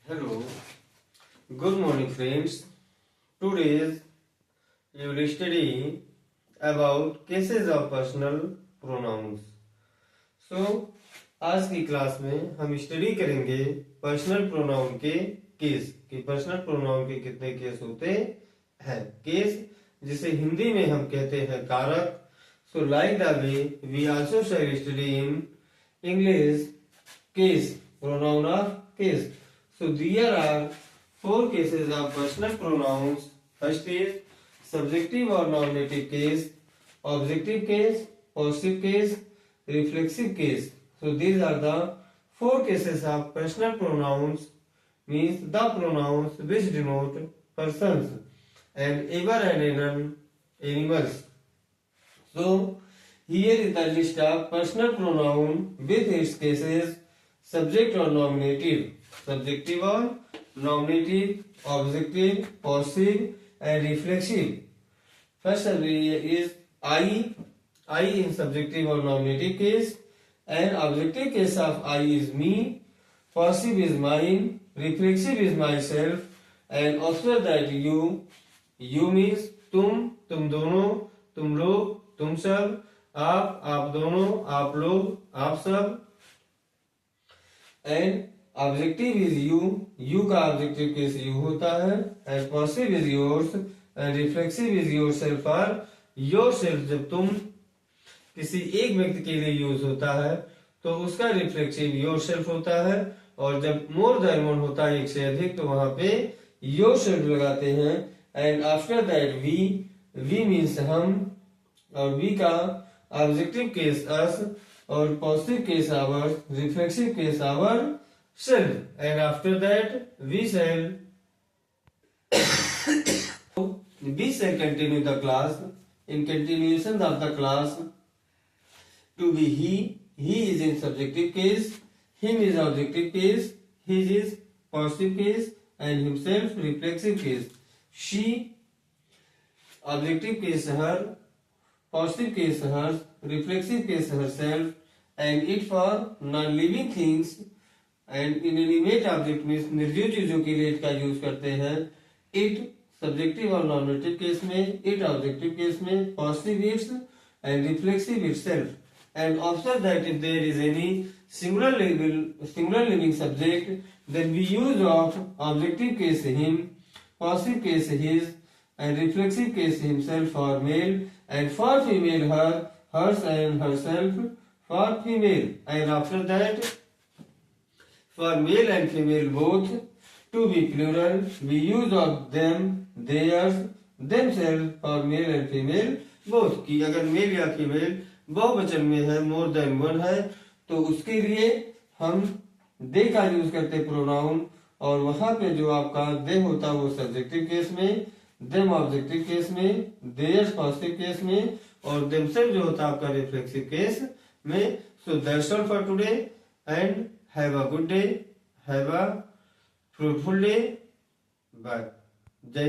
Hello, good morning friends. Today you will study about cases of personal pronouns. So आज की class में हम study करेंगे personal pronoun के केस कि पर्सनल प्रोनाउन के कितने केस होते हैं। केस जिसे हिंदी में हम कहते हैं कारक. So like the way we also shall study in English case, pronoun of case. So there are four cases of personal pronouns. First is subjective or nominative case, objective case, possessive case, reflexive case. So these are the four cases of personal pronouns, means the pronouns which denote persons and ever and none animals. So here is the list of personal pronoun with its cases: subject or nominative, subjective or nominative, objective, possessive and reflexive. First is I in subjective or nominative case, and objective case of I is me, possessive is mine, reflexive is myself, and also that you means तुम दोनों, तुम लोग, तुम सब, आप दोनों, आप लोग, आप सब. एंड ऑब्जेक्टिव इज यू का ऑब्जेक्टिव केस यू होता है. And positive is yours and reflexive is your self और योर सेल्फ. जब तुम किसी एक व्यक्ति के लिए यूज होता है तो उसका रिफ्लेक्सिव योर सेल्फ होता है, और जब मोर देन वन होता है एक से अधिक तो वहां पे योर सेल्फ लगाते हैं. And after that we means हम, और वी का ऑब्जेक्टिव केस अस, और positive case our, reflexive case our self. And after that we shall continue the class. In continuation of the class to be he is in subjective case, him is objective case, his is positive case, and himself reflexive case. She objective case her, positive case hers, reflexive case herself, and it for non-living things. and inanimate object means निर्जीव चीजों के लिए it का use करते हैं. it subjective और nominative case में, it objective case में, positive its and reflexive itself. And observe that if there is any singular living subject, then we use of objective case him, possessive case his, and reflexive case himself for male, and for female her, hers and herself for female. And after that, for male and female both to be plural, we use of them, theirs, themselves for male and female both. कि अगर mail या female बहुवचन में है, more than one है, तो उसके लिए हम दे का यूज करते प्रोनाउन. और वहां पे जो आपका दे होता है वो सब्जेक्टिव केस में, देम ऑब्जेक्टिव केस में, देयर्स पॉजिटिव केस में, और देमसेल्फ जो होता है आपका रिफ्लेक्सिव केस में. So that's all for today and have a good day, have a fruitful day. Bye.